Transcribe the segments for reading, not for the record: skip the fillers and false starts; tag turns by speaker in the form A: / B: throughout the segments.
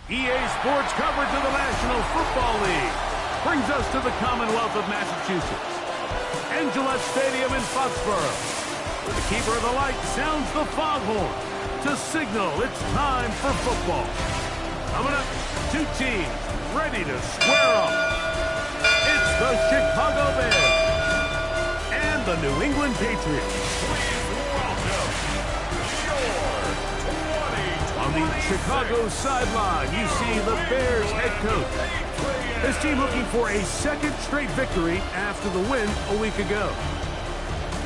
A: EA Sports coverage of the National Football League brings us to the Commonwealth of Massachusetts and Gillette Stadium in Foxborough, where the keeper of the light sounds the foghorn to signal it's time for football. Coming up, two teams ready to square off. It's the Chicago Bears and the New England Patriots. On the Chicago sideline, you see the Bears head coach. This team looking for a second straight victory after the win a week ago.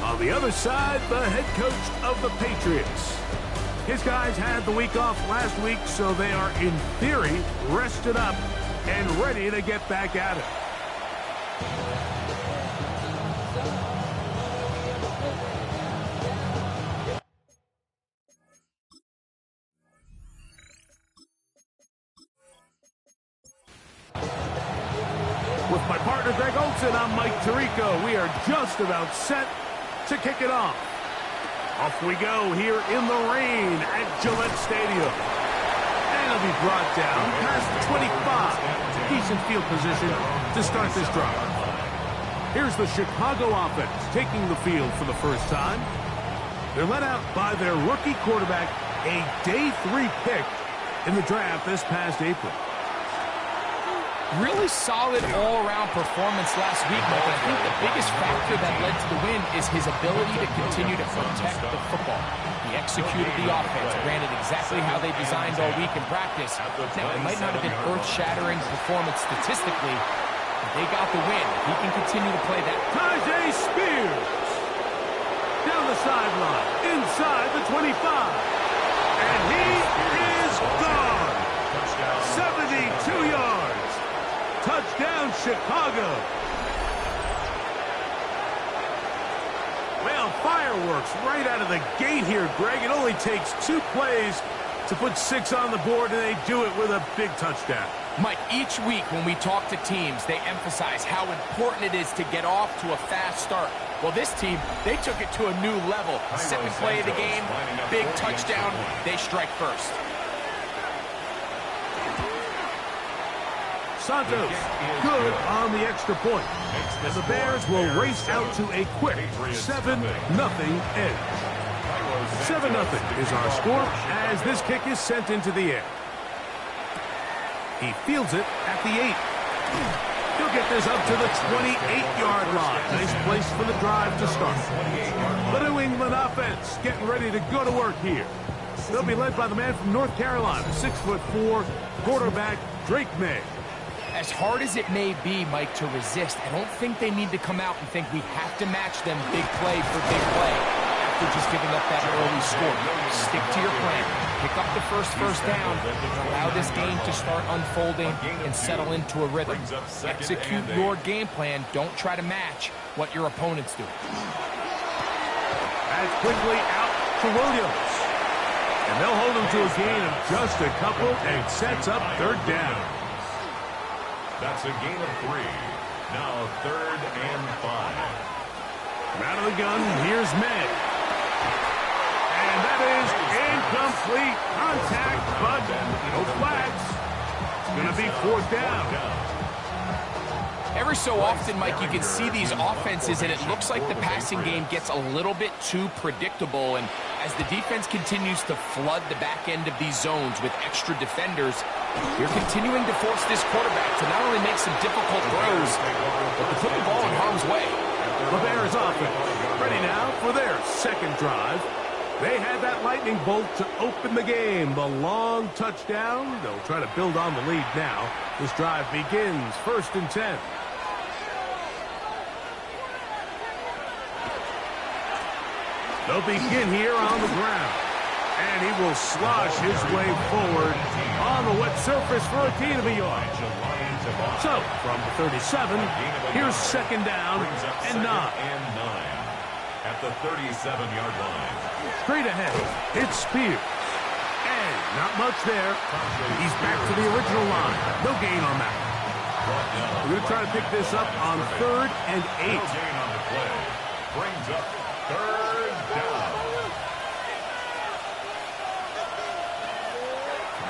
A: On the other side, the head coach of the Patriots. His guys had the week off last week, so they are, in theory, rested up and ready to get back at it. With my partner Greg Olson, I'm Mike Tirico. We are just about set to kick it off. Off we go here in the rain at Gillette Stadium. And it'll be brought down past the 25. Decent field position to start this drive. Here's the Chicago offense taking the field for the first time. They're led out by their rookie quarterback, a day 3 pick in the draft this past April.
B: Really solid all-around performance last week, Mike. I think the biggest factor that led to the win is his ability to continue to protect the football. He executed the offense, ran it exactly how they designed all week in practice. Now, it might not have been earth-shattering performance statistically, but they got the win. He can continue to play that.
A: Tajay Spears down the sideline, inside the 25. And he is gone. 72 yards. Touchdown, Chicago. Well, fireworks right out of the gate here, Greg. It only takes 2 plays to put 6 on the board, and they do it with a big touchdown.
B: Mike, each week when we talk to teams, they emphasize how important it is to get off to a fast start. Well, this team, they took it to a new level. Second play of the game, big touchdown, they strike first.
A: Santos, good on the extra point. And the Bears will race out to a quick 7-0 edge. 7-0 is our score as this kick is sent into the air. He fields it at the 8. He'll get this up to the 28-yard line. Nice place for the drive to start. The New England offense getting ready to go to work here. They'll be led by the man from North Carolina, 6'4", quarterback Drake May.
B: As hard as it may be, Mike, to resist, I don't think they need to come out and think we have to match them big play for big play after just giving up that early score. Stick to your plan. Pick up the first down and allow this game to start unfolding and settle into a rhythm. Execute your game plan. Don't try to match what your opponents do.
A: That's quickly out to Williams. And they'll hold him to a gain of just a couple and sets up 3rd down.
C: That's a gain of 3. Now 3rd and 5.
A: Out of the gun, here's May. And that is incomplete contact, but no flags. It's going to be 4th down.
B: Every so often, Mike, you can see these offenses, and it looks like the passing game gets a little bit too predictable. And as the defense continues to flood the back end of these zones with extra defenders, you're continuing to force this quarterback to not only make some difficult throws, but to put the ball in harm's way.
A: The Bears offense ready now for their 2nd drive. They had that lightning bolt to open the game. The long touchdown. They'll try to build on the lead now. This drive begins 1st and 10. They'll begin here on the ground. And he will slosh his way forward on the wet surface for a gain of a yard. So, from the 37, here's 2nd down and 9.
C: At the 37-yard line.
A: Straight ahead, it's Spears. And not much there. He's back to the original line. No gain on that. We're going to try to pick this up on 3rd and 8.
C: No gain on the play. Brings up 3rd down.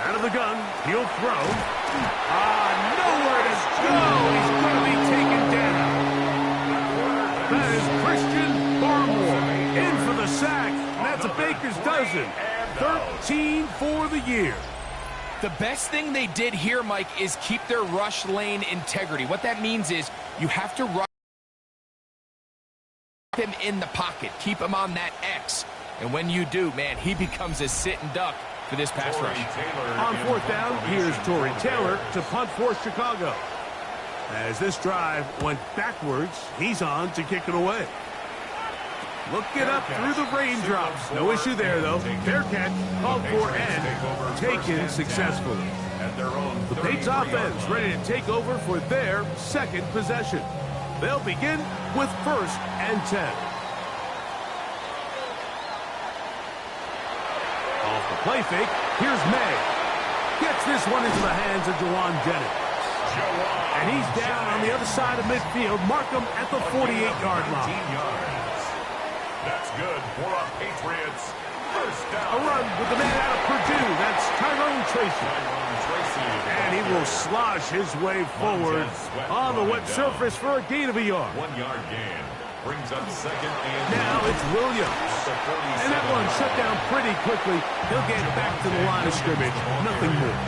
A: Out of the gun, he'll throw. Nowhere to go. He's going to be taken down. That is Christian Barmore in for the sack. And that's a baker's dozen. 13 for the year.
B: The best thing they did here, Mike, is keep their rush lane integrity. What that means is you have to rush him in the pocket. Keep him on that X. And when you do, man, he becomes a sitting duck for this pass rush.
A: On fourth down, here's Torrey Taylor to punt for Chicago. As this drive went backwards, he's on to kick it away. Looking up through the raindrops. No issue there, though. Fair catch, called for and taken successfully. The Patriots offense ready to take over for their second possession. They'll begin with 1st and 10. Off the play fake, here's May. Gets this one into the hands of Jawan Jennings. And he's down on the other side of midfield. Mark him at the 48-yard line.
C: That's good for a Patriots. First down.
A: A run with the man out of Purdue. That's Tyrone Tracy. And he will slosh his way forward on the wet surface for a gain of a yard.
C: 1 yard gain. Brings up 2nd and
A: now it's Williams. And that one shut down pretty quickly. He'll get back to the line of scrimmage. Nothing more.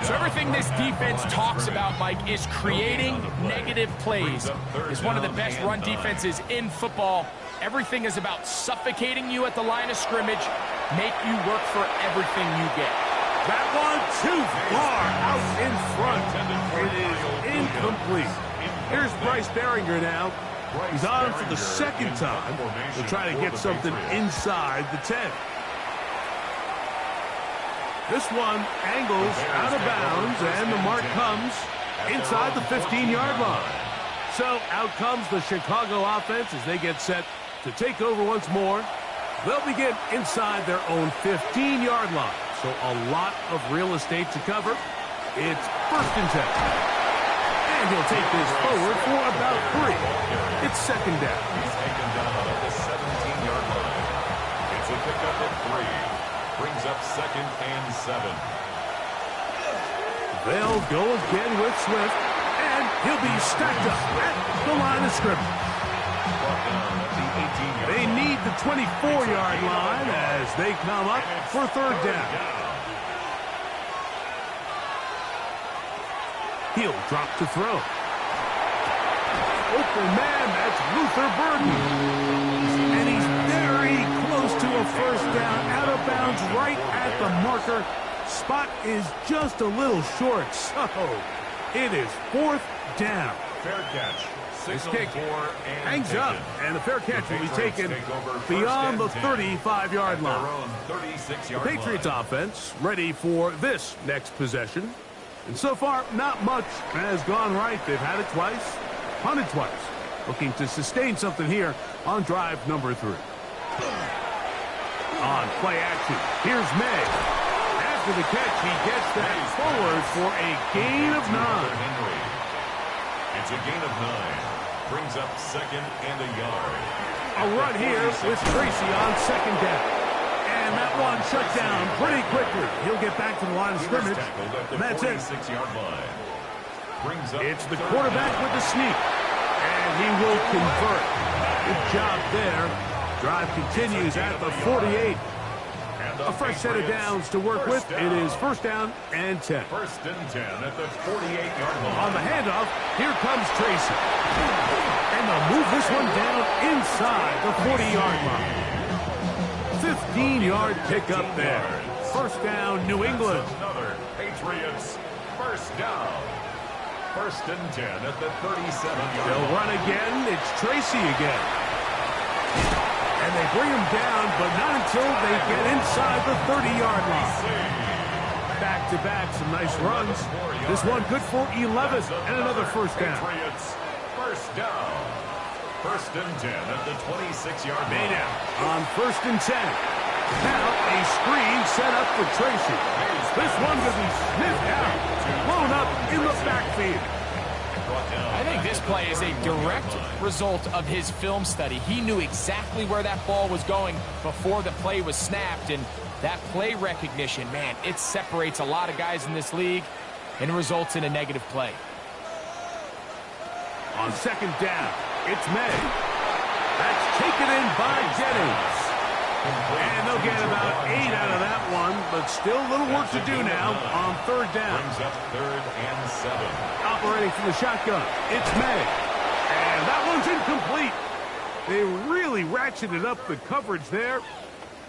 B: So everything this defense talks about, Mike, is creating negative plays. It's one of the best run defenses in football. Everything is about suffocating you at the line of scrimmage, make you work for everything you get.
A: That one too far out in front. It is incomplete. Here's Bryce Behringer now. He's on for the second time. He'll try to get something inside the 10. This one angles out of bounds, and the mark comes inside the 15-yard line. So out comes the Chicago offense as they get set to take over once more. They'll begin inside their own 15-yard line. So a lot of real estate to cover. It's 1st and 10. And he'll take this forward for about 3. It's 2nd down.
C: He's taken down at the 17-yard line. It's a pickup of 3. Brings up 2nd and 7.
A: They'll go again with Swift, and he'll be stacked up at the line of scrimmage. They need the 24-yard line as they come up for 3rd down. He'll drop to throw. Open man, that's Luther Burden. And he's very close to a 1st down, out of bounds right at the marker. Spot is just a little short, so it is 4th down.
C: Fair catch.
A: This kick hangs up, and the fair catch will be taken beyond the 35-yard line. The Patriots offense ready for this next possession. And so far, not much has gone right. They've had it twice, punted twice. Looking to sustain something here on drive number 3. On play action, here's May. After the catch, he gets that forward for a gain of 9.
C: It's a gain of 9. Brings up 2nd and a yard.
A: A run here with Tracy on 2nd down. And that one shut down pretty quickly. He'll get back to the line of scrimmage. And that's it.
C: 46-yard line. Brings up
A: it's the quarterback with the sneak. And he will convert. Good job there. Drive continues at the 48. A fresh set of downs to work with. It is 1st down and 10.
C: 1st and 10 at the 48-yard line.
A: On the handoff, here comes Tracy. And they'll move this one down inside the 40-yard line. 15-yard pickup there. 1st down, New England.
C: Another Patriots 1st down. 1st and 10 at the 37-yard line.
A: They'll run again. It's Tracy again. And they bring him down, but not until they get inside the 30-yard line. Back-to-back, some nice runs. This one good for 11 and another 1st down.
C: Patriots 1st down. 1st and 10 at the 26-yard line.
A: Made out on 1st and 10. Now a screen set up for Tracy. This one will be sniffed out, blown up in the backfield.
B: I think this play is a direct result of his film study. He knew exactly where that ball was going before the play was snapped, and That play recognition, man, it separates a lot of guys in this league and results in a negative play.
A: On second down, it's May. That's taken in by Jennings. And they'll get about 8 out of that one, but still a little work to do now on third down.
C: Brings up 3rd and 7.
A: Operating from the shotgun, it's May. And that one's incomplete. They really ratcheted up the coverage there,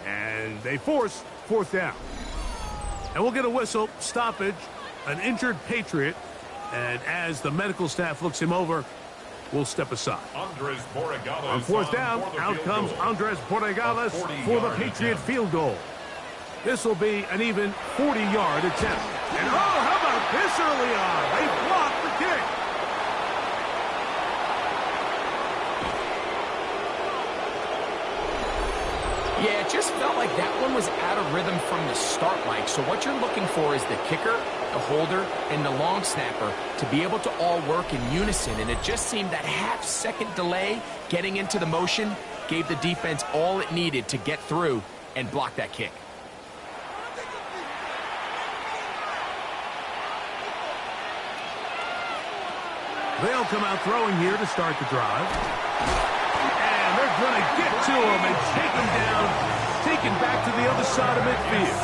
A: and they force 4th down. And we'll get a whistle, stoppage, an injured Patriot, and as the medical staff looks him over, we'll step aside. On 4th down, out comes Andres Borregales for the Patriot field goal. This will be an even 40-yard attempt. And oh, how about this early on? They blocked the kick.
B: Yeah, it just felt like that one was out of rhythm from the start, Mike. So what you're looking for is the kicker, the holder, and the long snapper to be able to all work in unison. And it just seemed that half-second delay getting into the motion gave the defense all it needed to get through and block that kick.
A: They'll come out throwing here to start the drive. And they're going to get to him and take him down, taken back to the other side of midfield.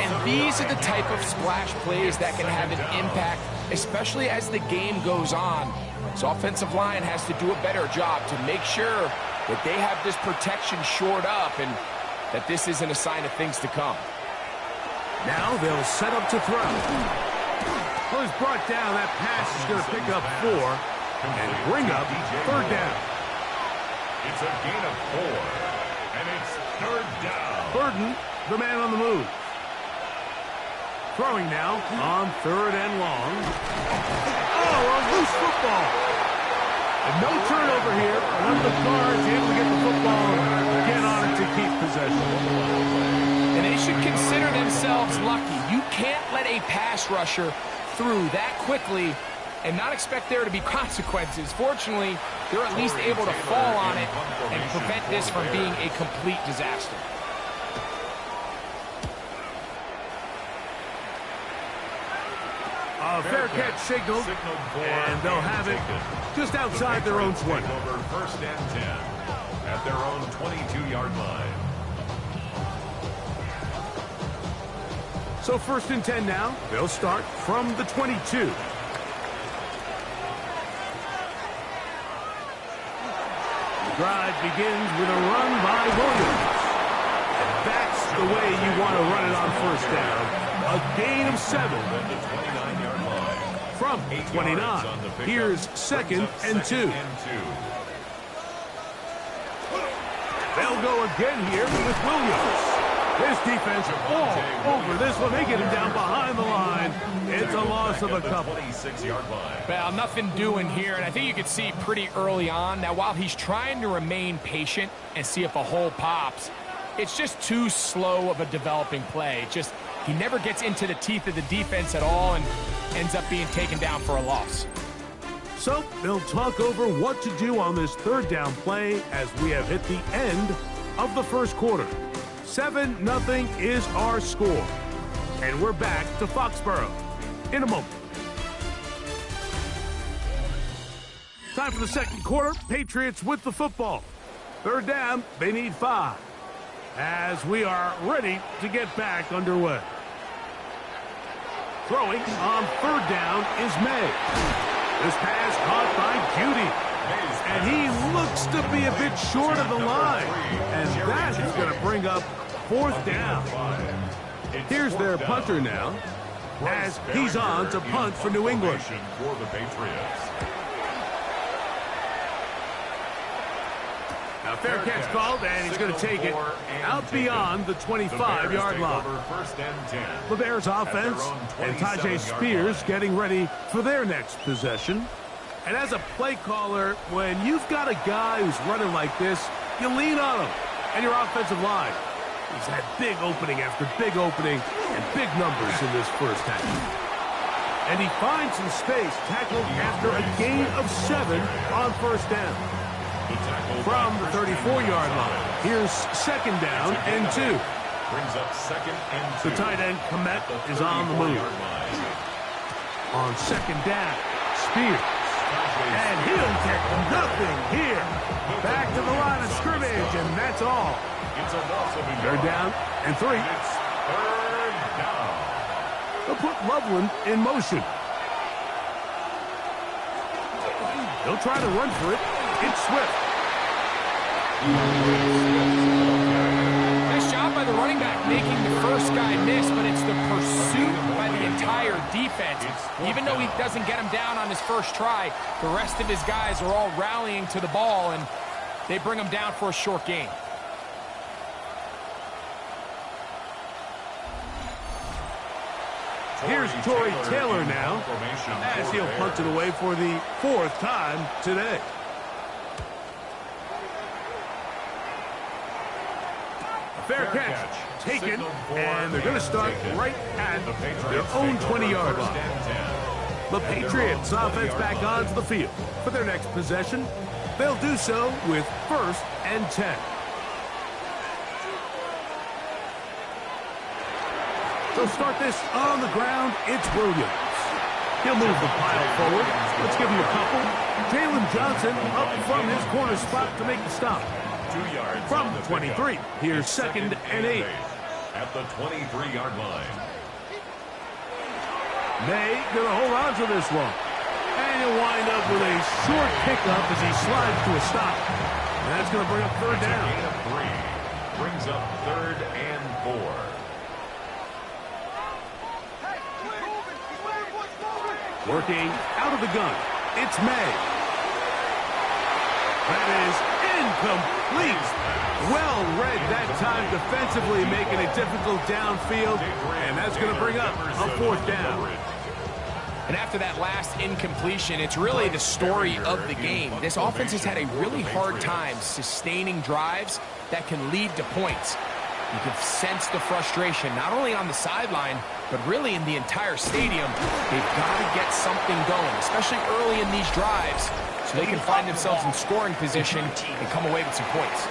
B: And these are the type of splash plays that can have an impact, especially as the game goes on. So offensive line has to do a better job to make sure that they have this protection shored up and that this isn't a sign of things to come.
A: Now they'll set up to throw. Well, he's brought down. That pass is going to pick up 4 and bring up 3rd down.
C: It's a gain of 4, and it's 3rd down.
A: Burden, the man on the move. Throwing now on 3rd and long. Oh, a loose football. And no turnover here. One of the Cards able to get the football, get on it to keep possession.
B: And they should consider themselves lucky. You can't let a pass rusher through that quickly and not expect there to be consequences. Fortunately, they're at least able to fall on it and prevent this from being a complete disaster.
A: A fair catch signaled, and they'll have it just outside their own 20.
C: Over 1st and 10 at their own 22-yard line.
A: So 1st and 10 now. They'll start from the 22. The drive begins with a run by Williams. And that's the way you want to run it on 1st down. A gain of 7. From 29. Here's 2nd and 2. They'll go again here with Williams. This defense all over this one. They get him down behind the line. It's a loss of a couple.
C: 26-yard line.
B: Well, nothing doing here, and I think you can see pretty early on. Now, while he's trying to remain patient and see if a hole pops, it's just too slow of a developing play. He never gets into the teeth of the defense at all and ends up being taken down for a loss.
A: So they'll talk over what to do on this 3rd down play as we have hit the end of the 1st quarter. 7-0 is our score. And we're back to Foxborough in a moment. Time for the 2nd quarter. Patriots with the football. 3rd down, they need 5. As we are ready to get back underway. Throwing on 3rd down is May. This pass caught by Judy. And he looks to be a bit short of the line. And that is going to bring up 4th down. Here's their punter now, as he's on to punt for New England.
C: For the Patriots.
A: Now, fair catch called, and he's going to take it out beyond the 25-yard line. The Bears offense and Tajay Spears getting ready for their next possession. And as a play caller, when you've got a guy who's running like this, you lean on him and your offensive line. He's had big opening after big opening and big numbers in this 1st half. And he finds some space, tackled after a gain of 7 on 1st down. From the 34-yard line, here's 2nd down and 2.
C: Brings up second and 2.
A: The tight end, Komet, is on the move. On second down, Spears. And he'll get nothing here. Back to the line of scrimmage, and that's all. Third down and 3.
C: It's third down.
A: They'll put Loveland in motion. They'll try to run for it. It's Swift.
B: Nice job by the running back making the first guy miss, but it's the pursuit by the entire defense. Even though he doesn't get him down on his first try, the rest of his guys are all rallying to the ball, and they bring him down for a short gain.
A: Here's Torrey Taylor now, as he'll punt it away for the 4th time today. Fair catch taken, and they're going to start right at their own 20-yard line. The Patriots offense back onto the field for their next possession. They'll do so with 1st and 10. They'll start this on the ground. It's Williams. He'll move the pile forward. Let's give him a couple. Jalen Johnson up from his corner spot to make the stop.
C: 2 yards
A: From 23, here's 2nd and 8.
C: At the 23-yard line.
A: May gonna hold on to this one. And he'll wind up with a short pickup as he slides to a stop. And that's gonna bring up 3rd down.
C: Gain of 3. Brings up 3rd and 4.
A: Working out of the gun. It's May. That is incomplete. Well read that time defensively, making it difficult downfield. And that's going to bring up a 4th down.
B: And after that last incompletion, it's really the story of the game. This offense has had a really hard time sustaining drives that can lead to points. You can sense the frustration, not only on the sideline, but really in the entire stadium. They've got to get something going, especially early in these drives, so they can find themselves in scoring position and come away with some points.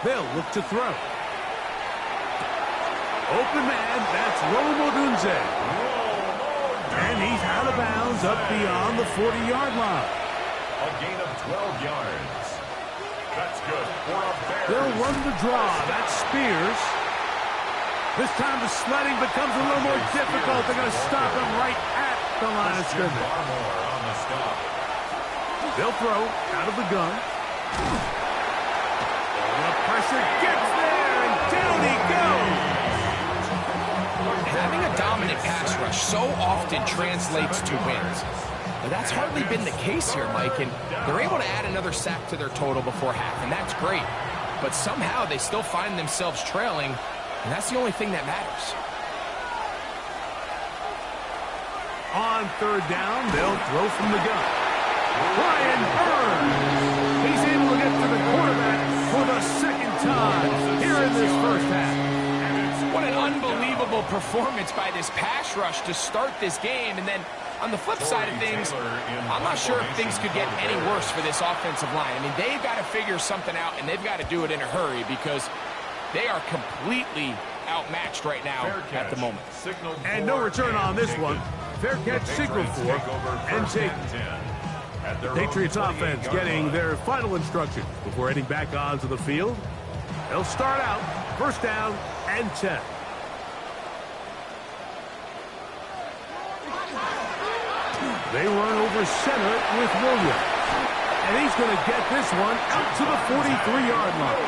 A: They'll look to throw. Open man, that's Rome Odunze. And he's out of bounds up beyond the 40-yard line.
C: A gain of 12 yards. That's good for a Bears.
A: They'll run the draw. That's Spears. This time the sledding becomes a little more difficult. They're going to stop him right at the line of scrimmage.
C: On the stop.
A: They'll throw out of the gun. The pressure gets there, and down he goes.
B: Having a dominant pass rush so often translates to wins. But that's hardly been the case here, Mike, and they're able to add another sack to their total before half, and that's great. But somehow they still find themselves trailing, and that's the only thing that matters.
A: On 3rd down, they'll throw from the gun. Brian Burns. He's able to get to the quarterback for the 2nd time here in this first half.
B: What an unbelievable performance by this pass rush to start this game. And then on the flip side of things, I'm not sure if things could get any worse for this offensive line. I mean, they've got to figure something out, and they've got to do it in a hurry because they are completely outmatched right now at the moment.
A: And no return on this one. Fair catch signal for and take. The Patriots offense getting their final instructions before heading back onto the field. They'll start out 1st down and 10. They run over center with Williams. And he's going to get this one out to the 43-yard line.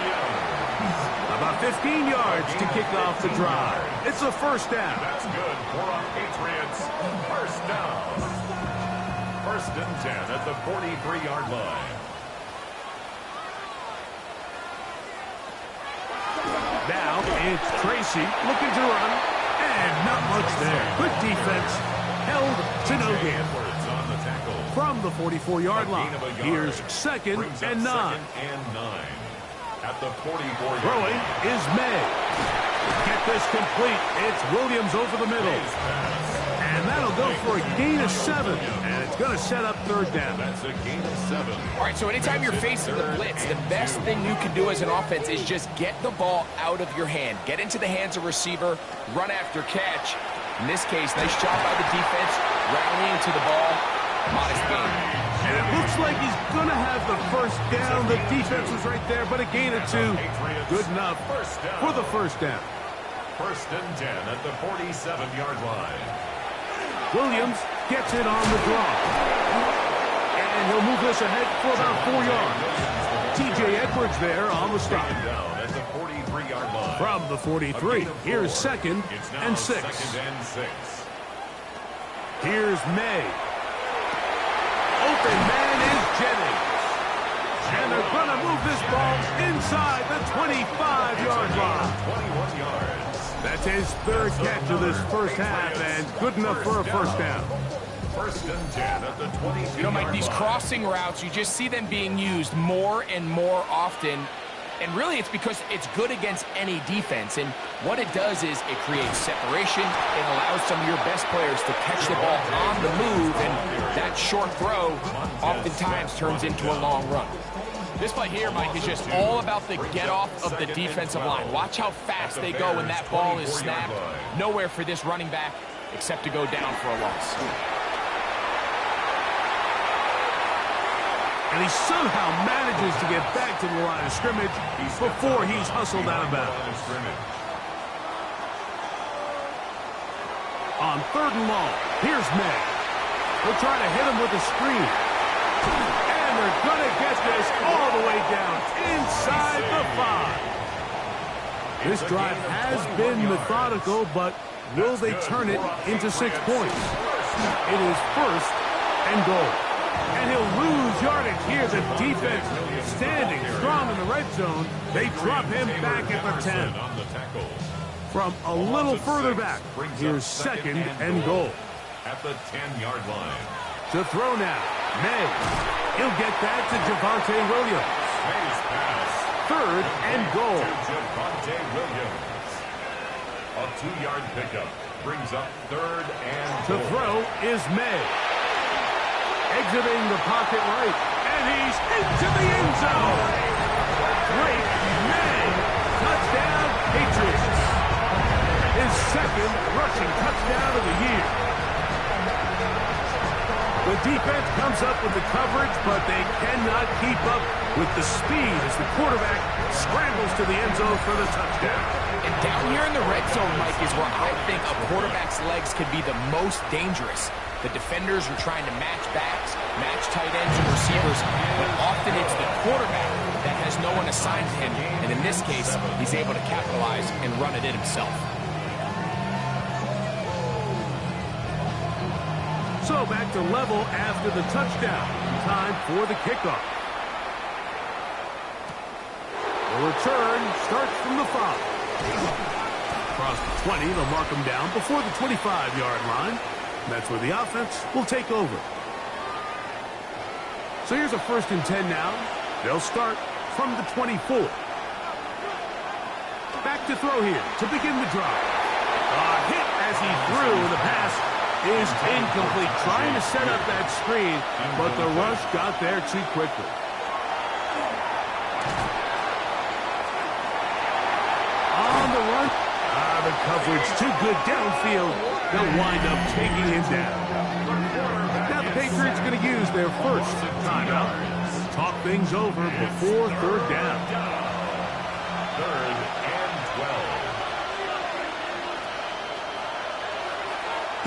A: About 15 yards to kick off the drive. It's a 1st down.
C: That's good for a Patriots 1st down. 1st and 10 at the 43-yard line.
A: Now it's Tracy looking to run, and not much there. Good defense, held to no gain.
C: On the tackle.
A: From the 44-yard line, here's 2nd and 9.
C: At the 44-yard
A: Throwing
C: line.
A: is May. get this complete. It's Williams over the middle. And that'll go for a gain of 7. And it's going to set up third down.
C: That's a gain of 7.
B: All right, so anytime you're facing the blitz, the best thing you can do as an offense is just get the ball out of your hand. Get into the hands of receiver, run after catch. In this case, nice job by the defense, rallying to the ball. Modest gain.
A: And it looks like he's going to have the first down. The defense was right there, but a gain of 2. Good enough for the first down.
C: First and 10 at the 47-yard line.
A: Williams gets it on the draw. And he'll move this ahead for about 4 yards. T.J. Edwards there on the stop.
C: Down at the 43-yard line.
A: From the 43, here's second and 6.
C: Second and 6.
A: Here's May. Open man is Jennings. And they're going to move this ball inside the 25-yard line.
C: 21 yards.
A: That's his third catch of this first half, and good enough for a first down.
C: First and 10 at the 22-yard
B: You know, Mike, these
C: line.
B: crossing routes, you just see them being used more and more often. And really, it's because it's good against any defense. And what it does is it creates separation. It allows some of your best players to catch the ball on the move. And that short throw oftentimes turns into a long run. This play here, Mike, is just all about the get-off of the defensive line. Watch how fast they go when that ball is snapped. Nowhere for this running back except to go down for a loss.
A: And he somehow manages to get back to the line of scrimmage before he's hustled out of bounds. On third and long, here's May. They'll try to hit him with a screen. And they're going to get this all the way down inside the 5. This drive has been methodical, but will they turn it into 6 points? It is first and goal. And he'll lose yardage here. The defense standing strong in the red zone. They drop him back at the 10. From a little further back, here's second and goal.
C: At the 10-yard line.
A: To throw now, May. He'll get that to Javonte Williams.
C: May's pass.
A: Third and goal.
C: To Javonte Williams. A 2-yard pickup brings up third and
A: To
C: goal.
A: throw is May. Exiting the pocket right. And he's into the end zone. Great May. Touchdown, Patriots. His second rushing touchdown of the year. The defense comes up with the coverage, but they cannot keep up with the speed as the quarterback scrambles to the end zone for the touchdown.
B: And down here in the red zone, Mike, is where I think a quarterback's legs can be the most dangerous. The defenders are trying to match backs, match tight ends and receivers, but often it's the quarterback that has no one assigned to him. And in this case, he's able to capitalize and run it in himself.
A: So back to level after the touchdown. Time for the kickoff. The return starts from the 5. Across the 20, they'll mark him down before the 25-yard line. That's where the offense will take over. So here's a first and 10 now. They'll start from the 24. Back to throw here to begin the drive. A hit as he threw. The pass is incomplete. Trying to set up that screen, but the rush got there too quickly. On the run. The coverage too good downfield. They'll wind up taking him down. Now the Patriots going to use their first timeout. Talk things over before third down.
C: Third and 12.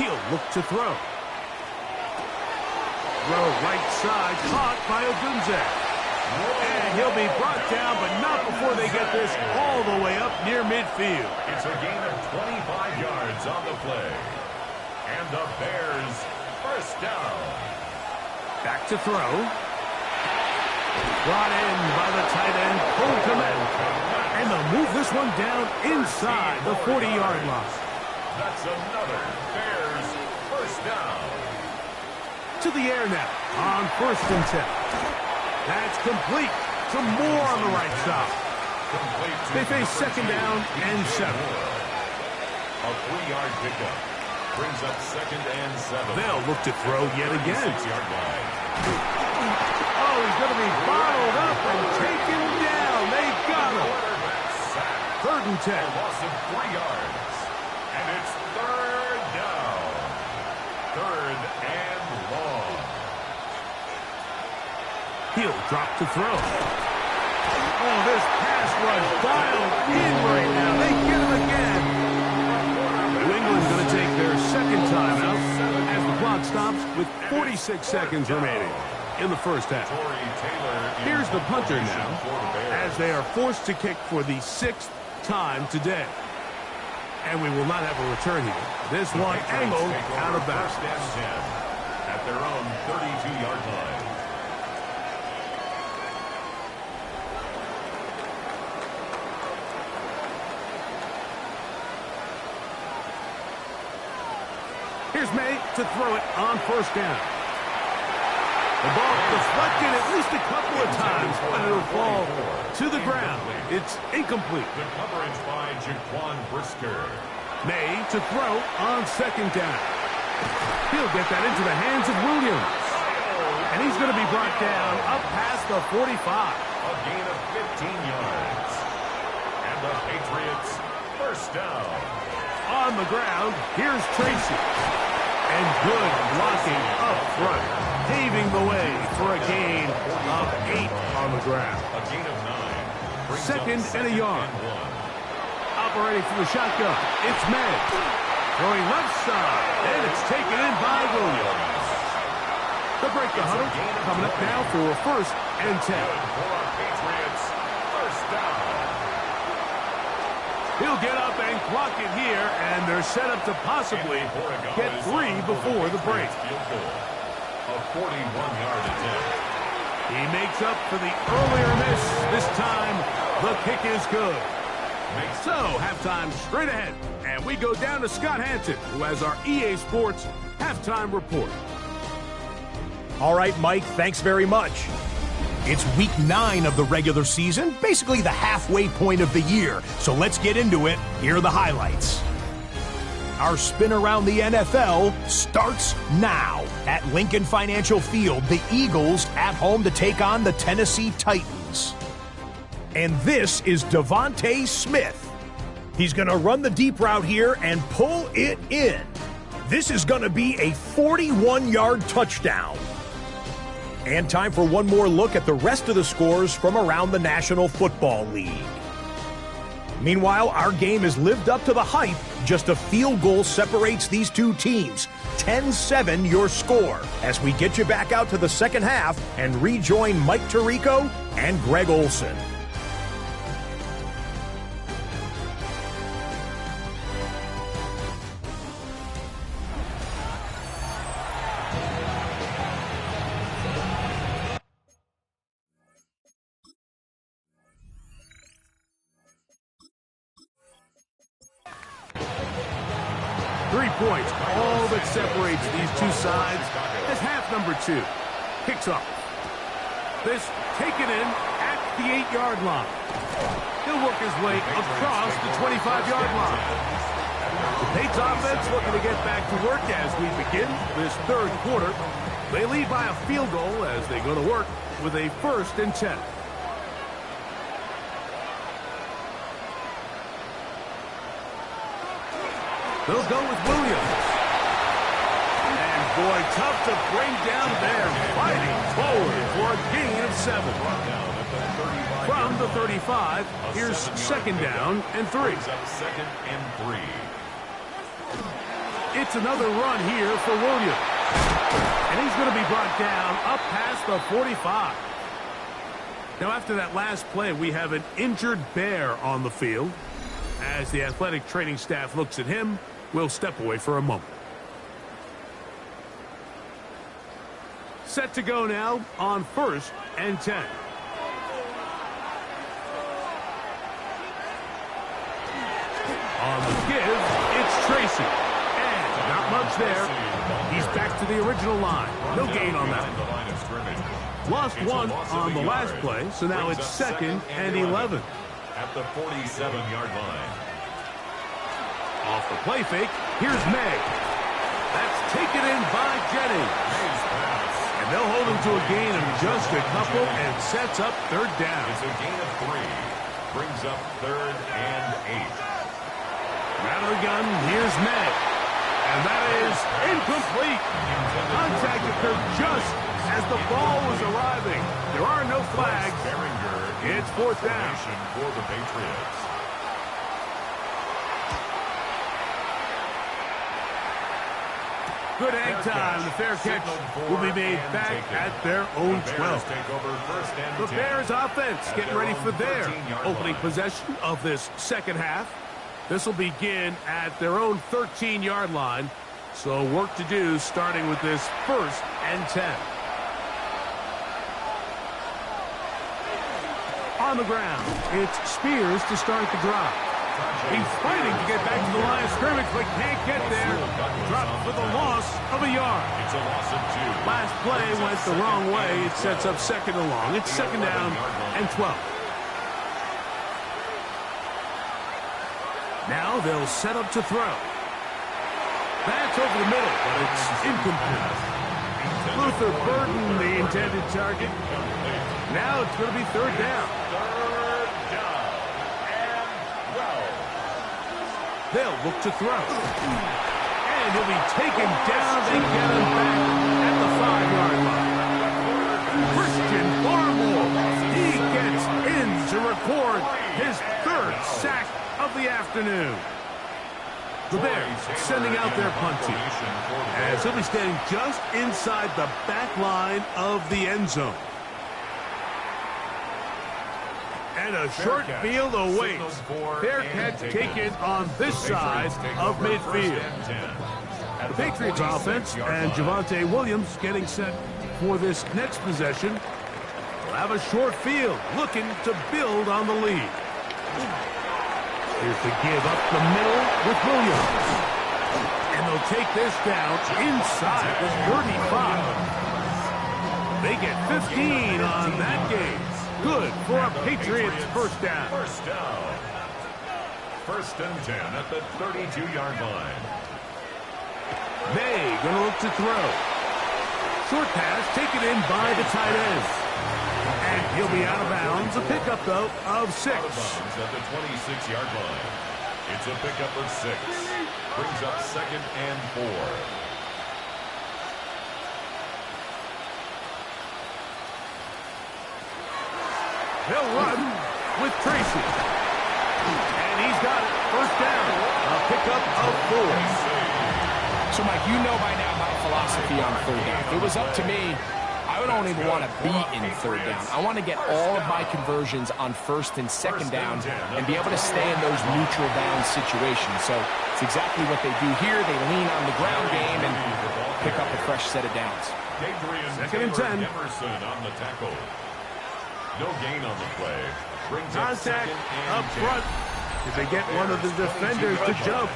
A: He'll look to throw. Throw right side, caught by Odunze. And he'll be brought down, but not before they get this all the way up near midfield.
C: It's a gain of 25 yards on the play. And the Bears first down.
A: Back to throw. Brought in by the tight end, Holcomb. And they'll move this one down inside the 40-yard line.
C: That's another Bears first down.
A: To the air now on first and 10. That's complete to Moore on the right side.
C: Complete to
A: They face second down and 7.
C: A 3-yard pickup. Brings up 2nd and 7.
A: They'll look to throw yet again.
C: 6-yard line.
A: Oh, he's going to be bottled up and taken down. They got him. Third and 10.
C: A loss of 3 yards. And it's 3rd down. 3rd and long.
A: He'll drop to throw. Oh, this pass rush dialed in right now. They get him again. New England's going to take their second timeout as the clock stops with 46 seconds remaining in the first half. Here's the punter now as they are forced to kick for the 6th time today. And we will not have a return here. This one angled out of bounds.
C: At their own 32-yard line.
A: Here's May to throw it on first down. The ball deflected at least a couple of times, but it'll fall to the ground. It's incomplete.
C: The coverage by Jaquan Brisker.
A: May to throw on second down. He'll get that into the hands of Williams. And he's going to be brought down up past the 45.
C: A gain of 15 yards. And the Patriots first down.
A: On the ground, here's Tracy. And good blocking up front, paving the way for a gain of 8 on the ground.
C: A gain of 9.
A: Second and a yard. Operating from the shotgun, it's May. Throwing left side, and it's taken in by Williams. The break the huddle coming up now for first and 10.
C: For our Patriots, first down.
A: He'll get up and clock it here, and they're set up to possibly get 3 before the break.
C: A 41-yard attempt.
A: He makes up for the earlier miss. This time, the kick is good. So, halftime straight ahead, and we go down to Scott Hanson, who has our EA Sports halftime report.
D: All right, Mike, thanks very much. It's week 9 of the regular season, basically the halfway point of the year. So let's get into it. Here are the highlights. Our spin around the NFL starts now. At Lincoln Financial Field, the Eagles at home to take on the Tennessee Titans. And this is Devontae Smith. He's going to run the deep route here and pull it in. This is going to be a 41-yard touchdown. And time for one more look at the rest of the scores from around the National Football League. Meanwhile, our game has lived up to the hype. Just a field goal separates these two teams. 10-7 your score as we get you back out to the second half and rejoin Mike Tirico and Greg Olson.
A: Points, all that separates these two sides as half number 2 kicks off. This taken in at the 8-yard line. He'll work his way across the 25-yard line. The Patriots offense looking to get back to work as we begin this third quarter. They lead by a field goal as they go to work with a 1st and 10. They'll go with Williams. And boy, tough to bring down there. Fighting forward for a gain of 7. From the 35, here's second down and 3.
C: Second and 3.
A: It's another run here for Williams. And he's going to be brought down up past the 45. Now, after that last play, we have an injured Bear on the field. As the athletic training staff looks at him, we'll step away for a moment. Set to go now on 1st and 10. On the give, it's Tracy. And not much there. He's back to the original line. No gain on that. Lost 1 on the last play, so now it's 2nd and 11.
C: At the 47-yard line.
A: Off the play fake, here's Meg. That's taken in by Jennings. And they'll hold him to a gain of just a couple and sets up third down.
C: It's a gain of 3. Brings up 3rd and 8.
A: Out of the gun, here's Meg. And that is incomplete. Contact occurred just as the ball was arriving. There are no flags. It's fourth down.
C: For the Patriots.
A: Good hang time. The fair catch will be made back at their own 12. The Bears offense getting ready for their opening possession of this second half. This will begin at their own 13-yard line. So work to do starting with this 1st and 10. On the ground, it's Spears to start the drive. He's fighting to get back to the line of scrimmage, but can't get there. Dropped for the loss of a yard.
C: It's a loss of 2.
A: Last play went the wrong way. It sets up second and long. It's second down and 12. Now they'll set up to throw. That's over the middle, but it's incomplete. Luther Burden, the intended target. Now it's going to be third down. They'll look to throw. And he'll be taken down. They get him back at the 5-yard line. Christian Barmore, he gets in to record his 3rd sack of the afternoon. The Bears sending out their punt team as he'll be standing just inside the back line of the end zone. And a short field awaits. Fair catch taken on this side of midfield. The Patriots offense and Javonte Williams getting set for this next possession. Will have a short field looking to build on the lead. Here's the give up the middle with Williams. And they'll take this down inside the 35. They get 15 on that game. Good for a Patriots first down.
C: First down. 1st and 10 at the 32-yard line.
A: May gonna look to throw. Short pass taken in by the tight end. And he'll be out of bounds. A pickup, though, of 6.
C: Out of bounds at the 26-yard line. It's a pickup of 6. Brings up 2nd and 4.
A: He'll run with Tracy. And he's got it. First down. A pickup of 4.
B: So, Mike, you know by now my philosophy on third down. If it was up to me, I don't even want to be in third down. I want to get all of my conversions on 1st and 2nd down and be able to stay in those neutral down situations. So it's exactly what they do here. They lean on the ground game and pick up a fresh set of downs.
A: 2nd and 10.
C: Emerson on the tackle. No gain on the play. Brings
A: Contact up front. If they get one of the defenders to jump.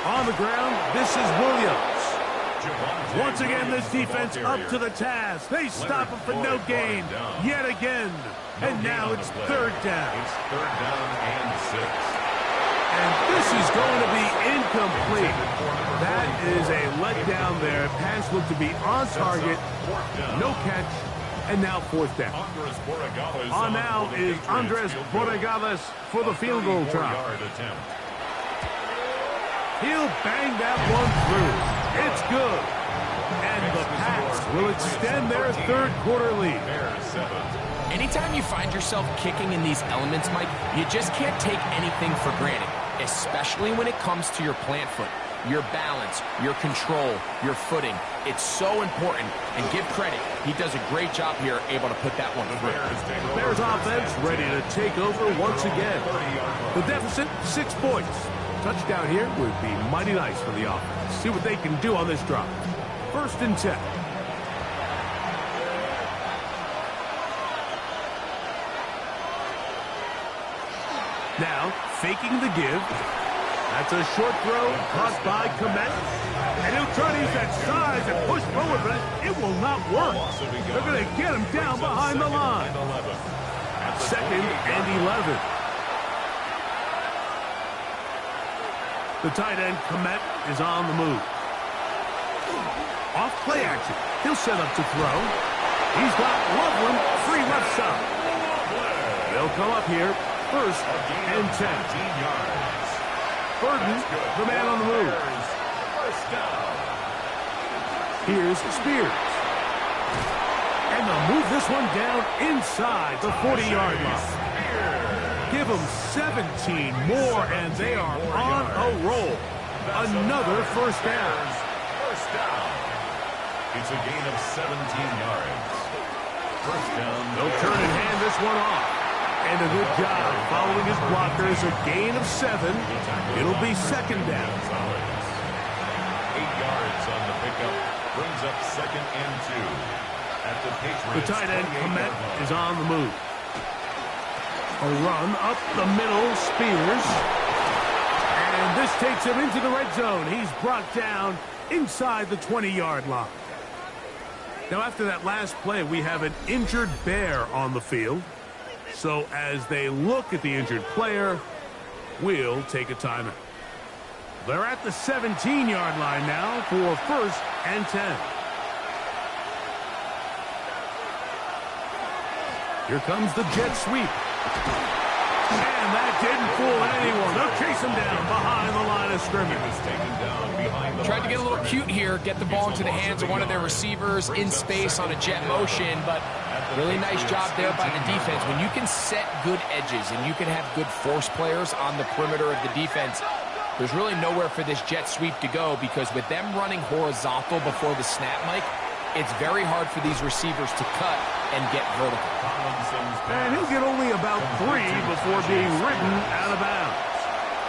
A: On the ground, this is Williams. Once again, this defense up to the task. They stop him for no gain yet again. And now it's third down.
C: It's 3rd down and 6.
A: And this is going to be incomplete. That is a letdown there. Pass looked to be on target. No catch. And now 4th down. On now is Andres Borregales for the field goal try. He'll bang that one through. It's good. And the Pats will extend their 3rd quarter lead.
B: Anytime you find yourself kicking in these elements, Mike, you just can't take anything for granted, especially when it comes to your plant foot, your balance, your control, your footing. It's so important, and give credit. He does a great job here, able to put that one through.
A: The Bears offense ready to take over once again. The deficit, 6 points. Touchdown here would be mighty nice for the offense. See what they can do on this drive. 1st and 10. Now, faking the give. That's a short throw caught by Komet. And he'll try to use that size and push forward, but it will not work. They're going to get him down behind the line. 2nd and 11. The tight end, Komet, is on the move. Off play action. He'll set up to throw. He's got Loveland free left side. They'll come up here. 1st and 10. Burton, the man on the move. Here's Spears. And they'll move this one down inside the 40-yard line. Give them 17 more, and they are on a roll. Another first down.
C: It's a gain of 17 yards. First down.
A: They'll turn and hand this one off. And a good job following his blockers. A gain of 7. It'll be 2nd down.
C: 8 yards on the pickup. Brings up 2nd and 2. At the Patriots.
A: The tight end, Komet, is on the move. A run up the middle, Spears. And this takes him into the red zone. He's brought down inside the 20-yard line. Now, after that last play, we have an injured Bear on the field. So as they look at the injured player, we'll take a timeout. They're at the 17-yard line now for 1st and 10. Here comes the jet sweep. And that didn't fool anyone. They'll chase him down behind the line of scrimmage.
B: Tried to get a little cute here, get the ball into the hands of one of their receivers in space on a jet motion, but really nice job there by the defense. When you can set good edges and you can have good force players on the perimeter of the defense, there's really nowhere for this jet sweep to go, because with them running horizontal before the snap, Mike, it's very hard for these receivers to cut and get vertical.
A: And he'll get only about 3 before being ridden out of bounds.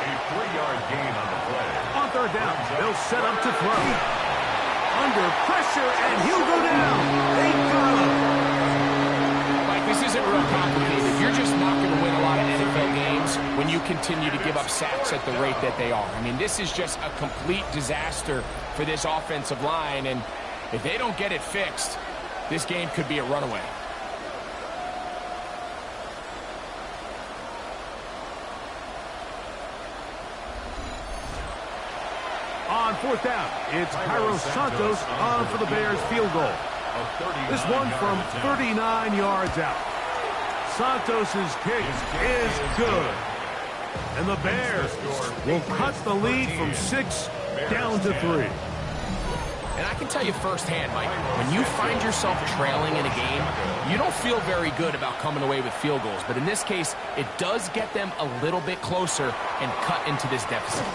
C: A 3-yard gain on the play.
A: On 3rd down, they'll set up to throw. Under pressure, and he'll go down. They got him.
B: Mike, this isn't real complicated. You're just not going to win a lot of NFL games when you continue to give up sacks at the rate that they are. I mean, this is just a complete disaster for this offensive line, and if they don't get it fixed, this game could be a runaway.
A: On 4th down, it's Cairo Santos on for the Bears field goal. This one from 39 yards out. Santos' kick is good. And the Bears will cut the lead from 6 down to 3.
B: And I can tell you firsthand, Mike, when you find yourself trailing in a game, you don't feel very good about coming away with field goals. But in this case, it does get them a little bit closer and cut into this deficit.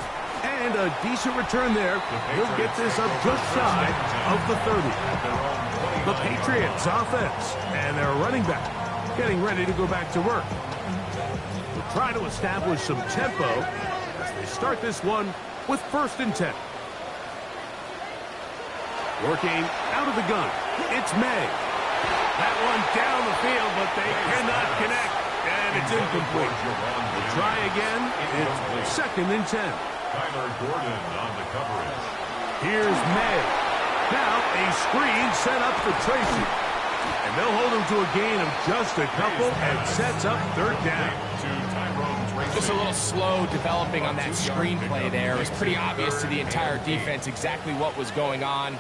A: And a decent return there. He'll get this up just shy of the 30. The Patriots offense and their running back getting ready to go back to work. They'll try to establish some tempo as they start this one with 1st and 10. Working out of the gun, it's May. That one down the field, but they cannot connect, and it's incomplete. We'll try again. It's 2nd and 10.
C: Tyler Gordon on the coverage.
A: Here's May. Now a screen set up for Tracy. And they'll hold him to a gain of just a couple and sets up 3rd down.
B: Just a little slow developing on that screenplay there. It was pretty obvious to the entire defense exactly what was going on.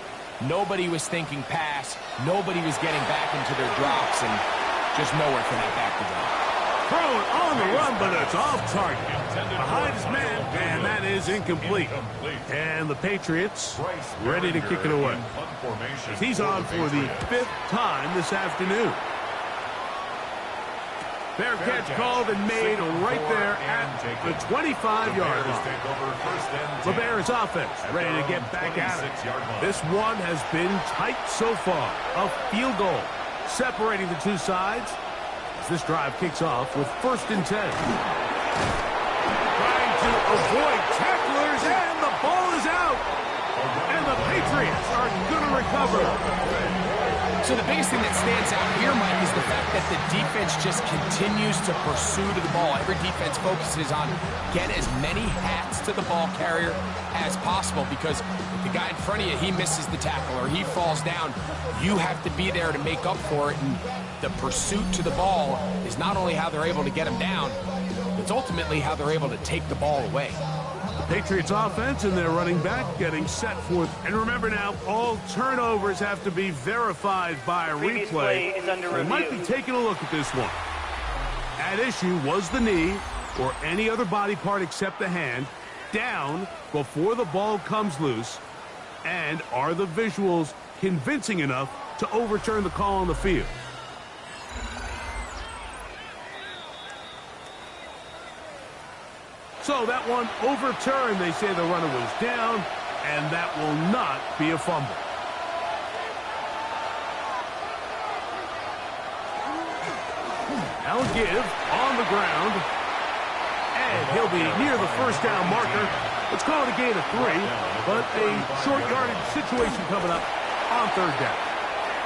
B: Nobody was thinking pass. Nobody was getting back into their drops, and just nowhere for that back to go.
A: Thrown on the run, but it's off target. Behind his man, and that is incomplete. And the Patriots ready to kick it away. He's on for the 5th time this afternoon. Fair catch called and made right there at the 25-yard line. The Bears offense ready to get back at it. This one has been tight so far. A field goal separating the two sides as this drive kicks off with 1st and 10. Trying to avoid tacklers, and the ball is out. And the Patriots are going to recover.
B: So the biggest thing that stands out here, Mike, is the fact that the defense just continues to pursue to the ball. Every defense focuses on get as many hats to the ball carrier as possible, because if the guy in front of you, he misses the tackle or he falls down, you have to be there to make up for it. And the pursuit to the ball is not only how they're able to get him down, it's ultimately how they're able to take the ball away.
A: The Patriots offense and their running back getting set for. And remember now, all turnovers have to be verified by a replay. We might be taking a look at this one. At issue was the knee or any other body part except the hand down before the ball comes loose. And are the visuals convincing enough to overturn the call on the field? So that one overturned. They say the runner was down, and that will not be a fumble. Now give on the ground, and he'll be near the first down marker. Let's call it a gain of 3, but a short yardage situation coming up on third down.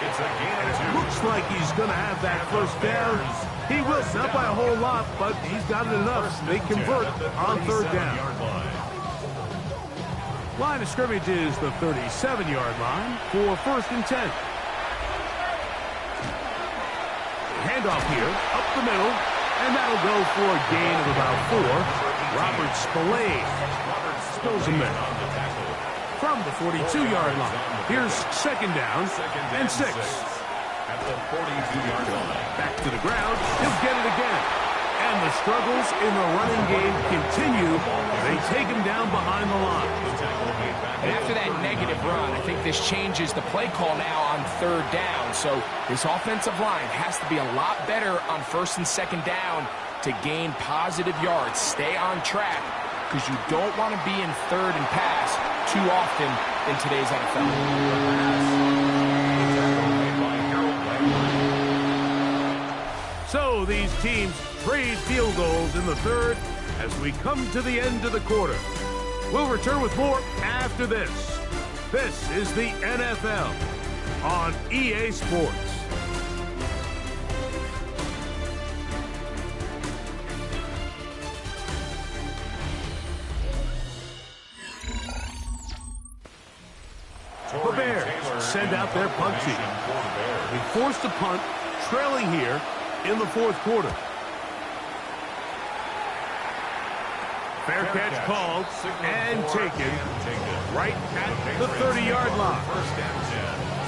C: It's a gain of 2.
A: Looks like he's going to have that first down. He will, not by a whole lot, but he's got it enough. They convert on third down. Line of scrimmage is the 37-yard line for 1st and 10. Handoff here, up the middle, and that'll go for a gain of about 4. Robert Spillane spills him there. From the 42-yard line, here's 2nd down and 6.
C: At the 42-yard line.
A: Back to the ground, he'll get it again. And the struggles in the running game continue. They take him down behind the line.
B: And after that negative run, I think this changes the play call now on third down. So this offensive line has to be a lot better on 1st and 2nd down to gain positive yards. Stay on track, because you don't want to be in 3rd and pass too often in today's NFL.
A: So these teams trade field goals in the 3rd as we come to the end of the quarter. We'll return with more after this. This is the NFL on EA Sports. The Bears send out their punt team. They forced a punt, trailing here in the 4th quarter. Fair catch called and taken right at the 30-yard line.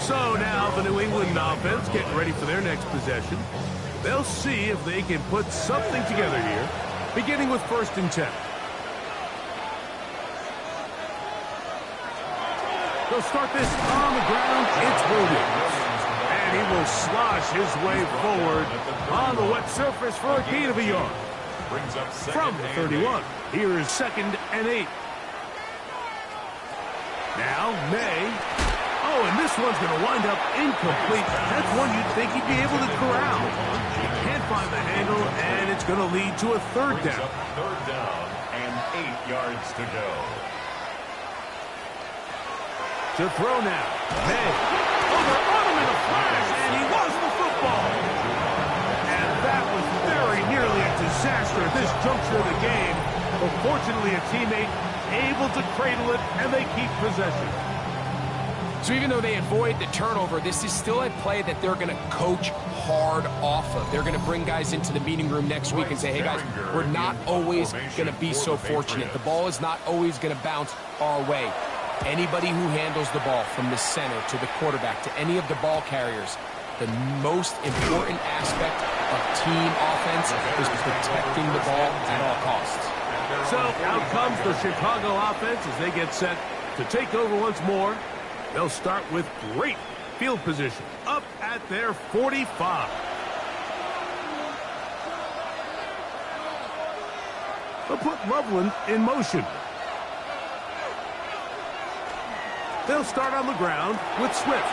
A: So now the New England offense getting ready for their next possession. They'll see if they can put something together here, beginning with 1st and 10. They'll start this on the ground. It's Williams. And he will slosh his way forward on the wet surface for a gain of a yard. From the 31, here is 2nd and 8. Now, May. Oh, and this one's going to wind up incomplete. That's one you'd think he'd be able to corral. He can't find the handle, and it's going to lead to a 3rd down.
C: 3rd down and 8 yards to go.
A: To throw now. May. Oh, they're on him in a flash, and he lost the football. And that was very nearly a disaster at this juncture of the game. But fortunately, a teammate able to cradle it, and they keep possession.
B: So even though they avoid the turnover, this is still a play that they're going to coach hard off of. They're going to bring guys into the meeting room next week and say, hey, guys, we're not always going to be so fortunate. The ball is not always going to bounce our way. Anybody who handles the ball from the center to the quarterback to any of the ball carriers, the most important aspect of team offense is protecting the ball at all costs.
A: So out comes the Chicago offense as they get set to take over once more. They'll start with great field position up at their 45. They'll put Loveland in motion. They'll start on the ground with Swift.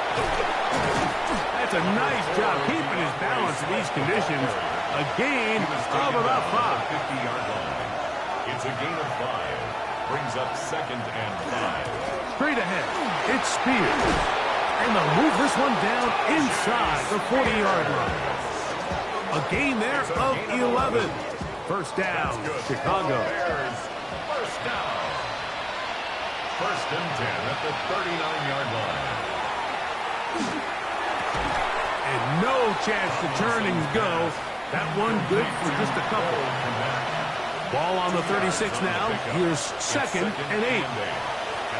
A: That's a nice job keeping his balance in these conditions. A gain of about 5.
C: 50-yard line. It's a gain of 5. Brings up 2nd and 5.
A: Straight ahead, it's Spears. And they'll move this one down inside the 40-yard line. A gain there of 11. First down, Chicago.
C: Bears, first down. First and 10 at the 39-yard line.
A: And no chance to turn and go. That one good for just a couple. Ball on the 36 now. Here's second and 8.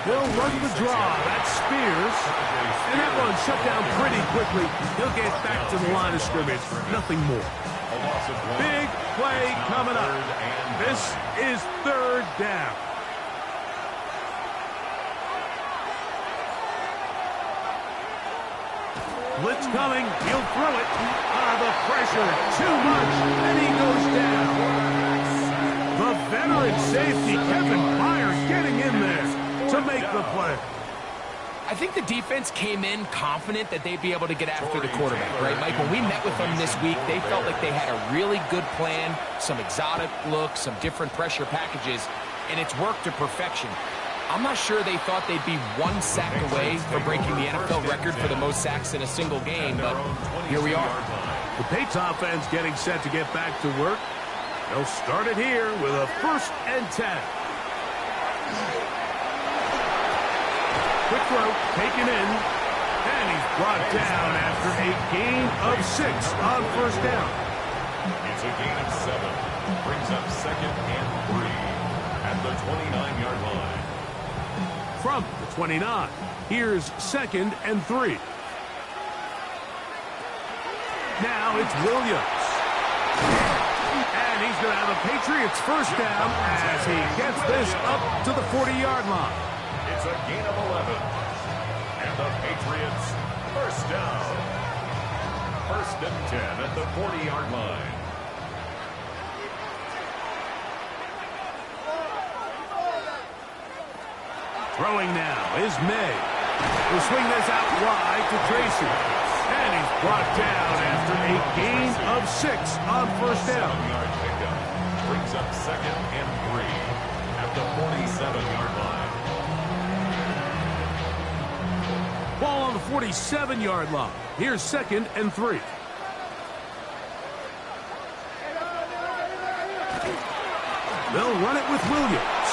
A: They'll run the draw. That's Spears. And that one shut down pretty quickly. He'll get back to the line of scrimmage. Nothing more. Big play coming up. This is third down. Blitz coming. He'll throw it. The pressure. Too much. And he goes down. The veteran safety, Kevin Byers, getting in there to make the play.
B: I think the defense came in confident that they'd be able to get after the quarterback, right, Mike? When we met with them this week, they felt like they had a really good plan, some exotic looks, some different pressure packages, and it's worked to perfection. I'm not sure they thought they'd be one sack away from breaking the NFL record for the most sacks in a single game, but here we are.
A: The Patriots offense getting set to get back to work. They'll start it here with a first and 10. Quick throw, taken in, and he's brought down after a gain of 6 on first down.
C: It's a gain of 7. Brings up second and 3 at the 29-yard line.
A: From the 29, here's second and 3. Now it's Williams. And he's going to have a Patriots first down as he gets this up to the 40-yard line.
C: It's a gain of 11. And the Patriots first down. First and 10 at the 40-yard line.
A: Throwing now is May. He'll swing this out wide to Tracy. And he's brought down after a gain of 6 on first down.
C: 7-yard pickup. Brings up second and 3 at the 47-yard line.
A: Ball on the 47-yard line. Here's second and 3. They'll run it with Williams.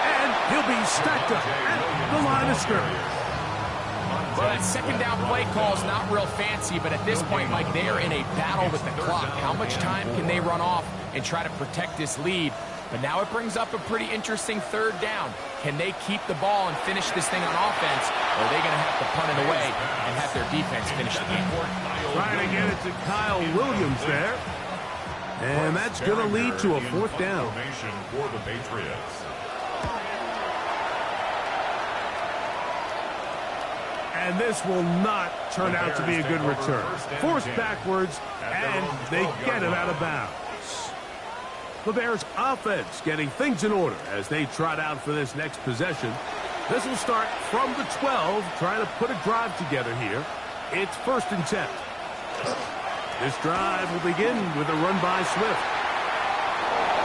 A: And he'll be stacked up at the line of scrimmage.
B: Well, that second down play call is not real fancy, but at this point, Mike, they are in a battle with the clock. How much time can they run off and try to protect this lead? But now it brings up a pretty interesting third down. Can they keep the ball and finish this thing on offense, or are they going to have to punt it away and have their defense finish the game?
A: Trying to get it to Kyle Williams there. And that's going to lead to a fourth down.
C: For the Patriots.
A: And this will not turn out to be a good return. Forced backwards, and they get it out of bounds. The Bears offense getting things in order as they trot out for this next possession. This will start from the 12, trying to put a drive together here. It's first and 10. This drive will begin with a run by Swift.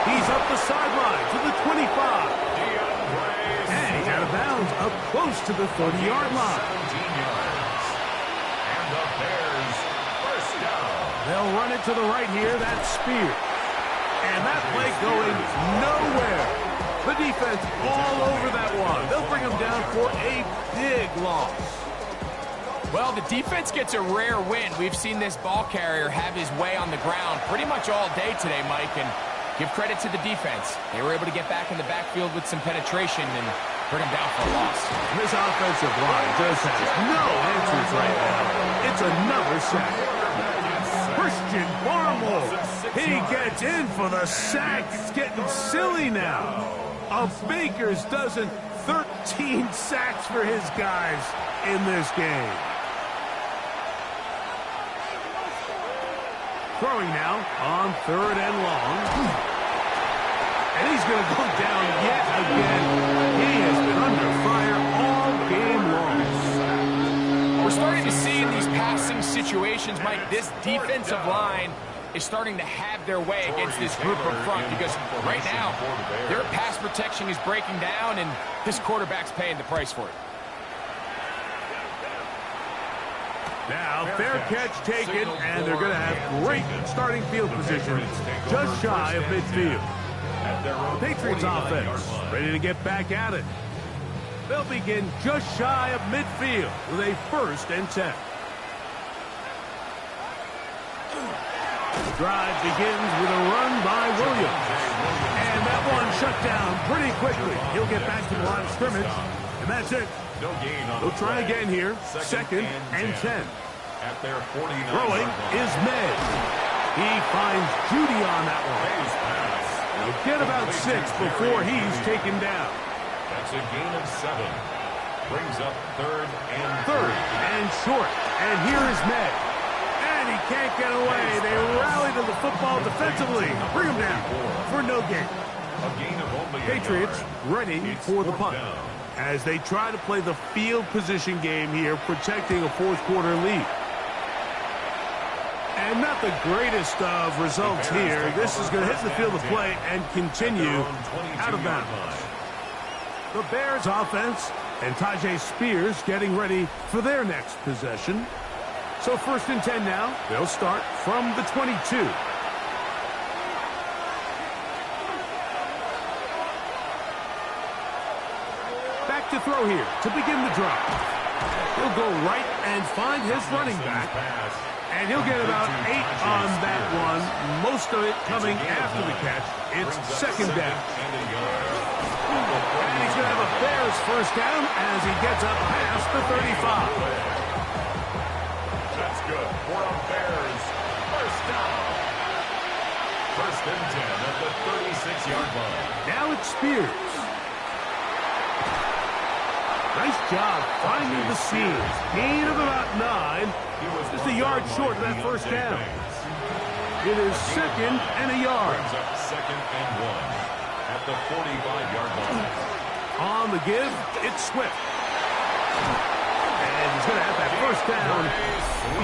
A: He's up the sideline to the 25. And he's out of bounds up close to the 30-yard line.
C: 17 yards. And the Bears first down.
A: They'll run it to the right here. That's Spears. And that play going nowhere. The defense all over that one. They'll bring him down for a big loss.
B: Well, the defense gets a rare win. We've seen this ball carrier have his way on the ground pretty much all day today, Mike, and give credit to the defense. They were able to get back in the backfield with some penetration and bring him down for a loss.
A: This offensive line just has no answers right now. It's another sack. Christian Barmore, he gets in for the sack. It's getting silly now. A Baker's dozen, 13 sacks for his guys in this game. Throwing now on third and long. And he's going to go down yet again. He has been under fire all game long.
B: We're starting to see in these passing situations, Mike, this defensive line is starting to have their way against this group up front because right now their pass protection is breaking down and this quarterback's paying the price for it.
A: Now, fair catch taken, and they're going to have great starting field position just shy of midfield. The Patriots offense ready to get back at it. They'll begin just shy of midfield with a 1st and 10. The drive begins with a run by Williams. And that one shut down pretty quickly. He'll get back to the line of scrimmage, and that's it. They'll try again here. 2nd and 10. Throwing is Med. He finds Judy on that one. He'll get about 6 before he's taken down.
C: That's a gain of 7. Brings up 3rd
A: and short. And here is Med. And he can't get away. They rally to the football defensively. Bring him down for no gain. Patriots ready for the punt as they try to play the field position game here, protecting a 4th quarter lead. And not the greatest of results here. This is going to hit the field of play and continue out of bounds. The Bears offense and Tajay Spears getting ready for their next possession. So 1st and 10 now. They'll start from the 22. Back to throw here to begin the drive. He'll go right and find his running back. And he'll get about 8 on that one. Most of it coming after the catch. It's 2nd down. And he's going to have a Bears 1st down as he gets up past the 35.
C: That's good for a Bears 1st down. 1st and 10 at the 36-yard line.
A: Now it's Spears. Nice job finding the seams. Gain of about 9. Just a yard short of that 1st down. It is 2nd and a yard.
C: Brings up 2nd and 1 at the 45-yard line.
A: On the give, it's Swift. And he's going to have that 1st down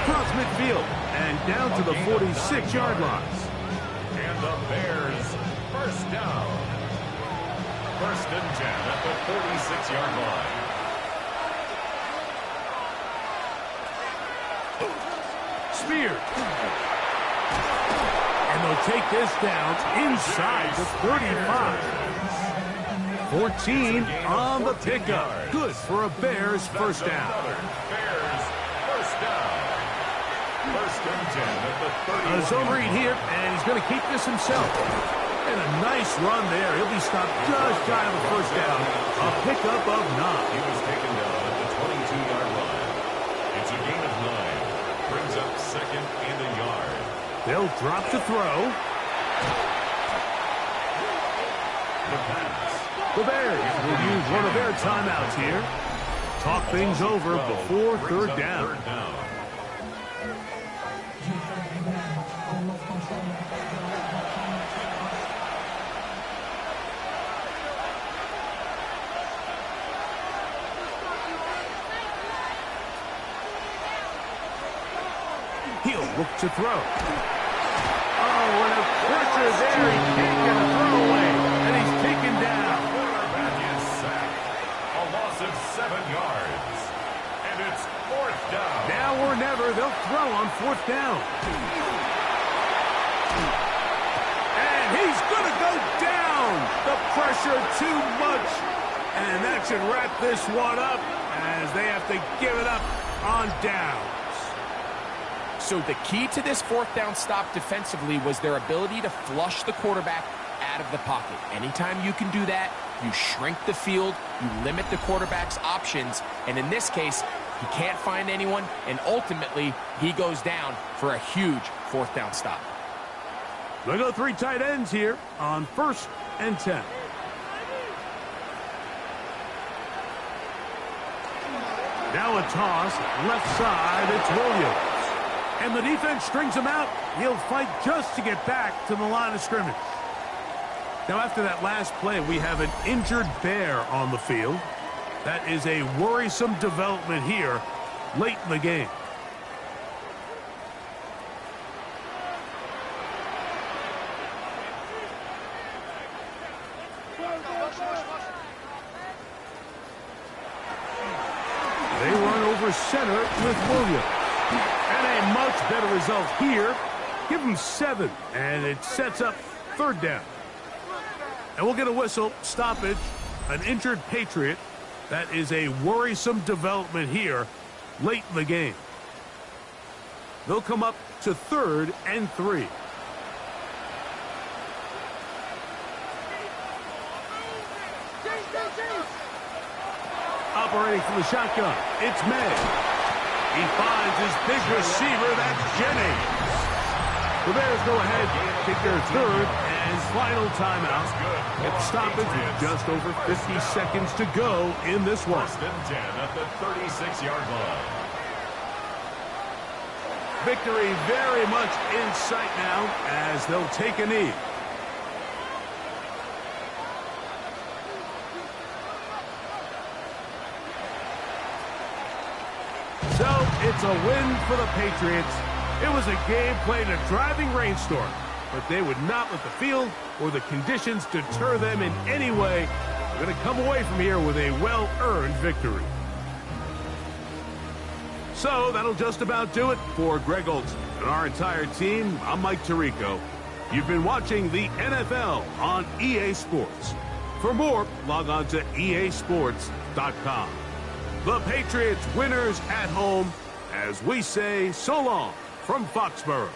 A: across midfield and down to the 46-yard line.
C: And the Bears 1st down. 1st and 10 at the 46-yard line.
A: Spears. And they'll take this down inside the 35. 14 on the pickup. Good for a Bears 1st down.
C: Bears 1st down. 1st and 10 at the 30.
A: A zone read here, and he's going to keep this himself. And a nice run there. He'll be stopped just shy of a 1st down. A pickup of 9.
C: He was taken down at the 22-yard line. It's a gain of 9. Brings up 2nd and a yard.
A: They'll drop to throw.
C: The pass.
A: The Bears will use one of their timeouts here. Talk things over before 3rd down. He'll look to throw. Oh, and a pressure there. He can't get a throw away. And he's taken down.
C: Quarterback is sacked. A loss of 7 yards. And it's 4th down.
A: Now or never, they'll throw on 4th down. And he's going to go down. The pressure too much. And that should wrap this one up as they have to give it up on downs.
B: So the key to this 4th down stop defensively was their ability to flush the quarterback out of the pocket. Anytime you can do that, you shrink the field, you limit the quarterback's options, and in this case, he can't find anyone, and ultimately, he goes down for a huge 4th down stop.
A: They go 3 tight ends here on 1st and 10. Now a toss, left side, it's Williams. And the defense strings him out. He'll fight just to get back to the line of scrimmage. Now, after that last play, we have an injured Bear on the field. That is a worrisome development here late in the game. They run over center with Williams. And a much better result here. Give them 7, and it sets up 3rd down. And we'll get a whistle, stoppage, an injured Patriot. That is a worrisome development here late in the game. They'll come up to 3rd and 3. Operating from the shotgun, it's May. He finds his big receiver, that's Jennings. The Bears go ahead, take their 3rd and final timeout. At stoppage with just over 50 seconds to go in this one.
C: 1st and 10 at the 36-yard line.
A: Victory very much in sight now as they'll take a knee. So it's a win for the Patriots. It was a game played in a driving rainstorm, but they would not let the field or the conditions deter them in any way. They're going to come away from here with a well-earned victory. So that'll just about do it for Greg Olson and our entire team. I'm Mike Tirico. You've been watching the NFL on EA Sports. For more, log on to easports.com. The Patriots winners at home as we say so long from Foxborough.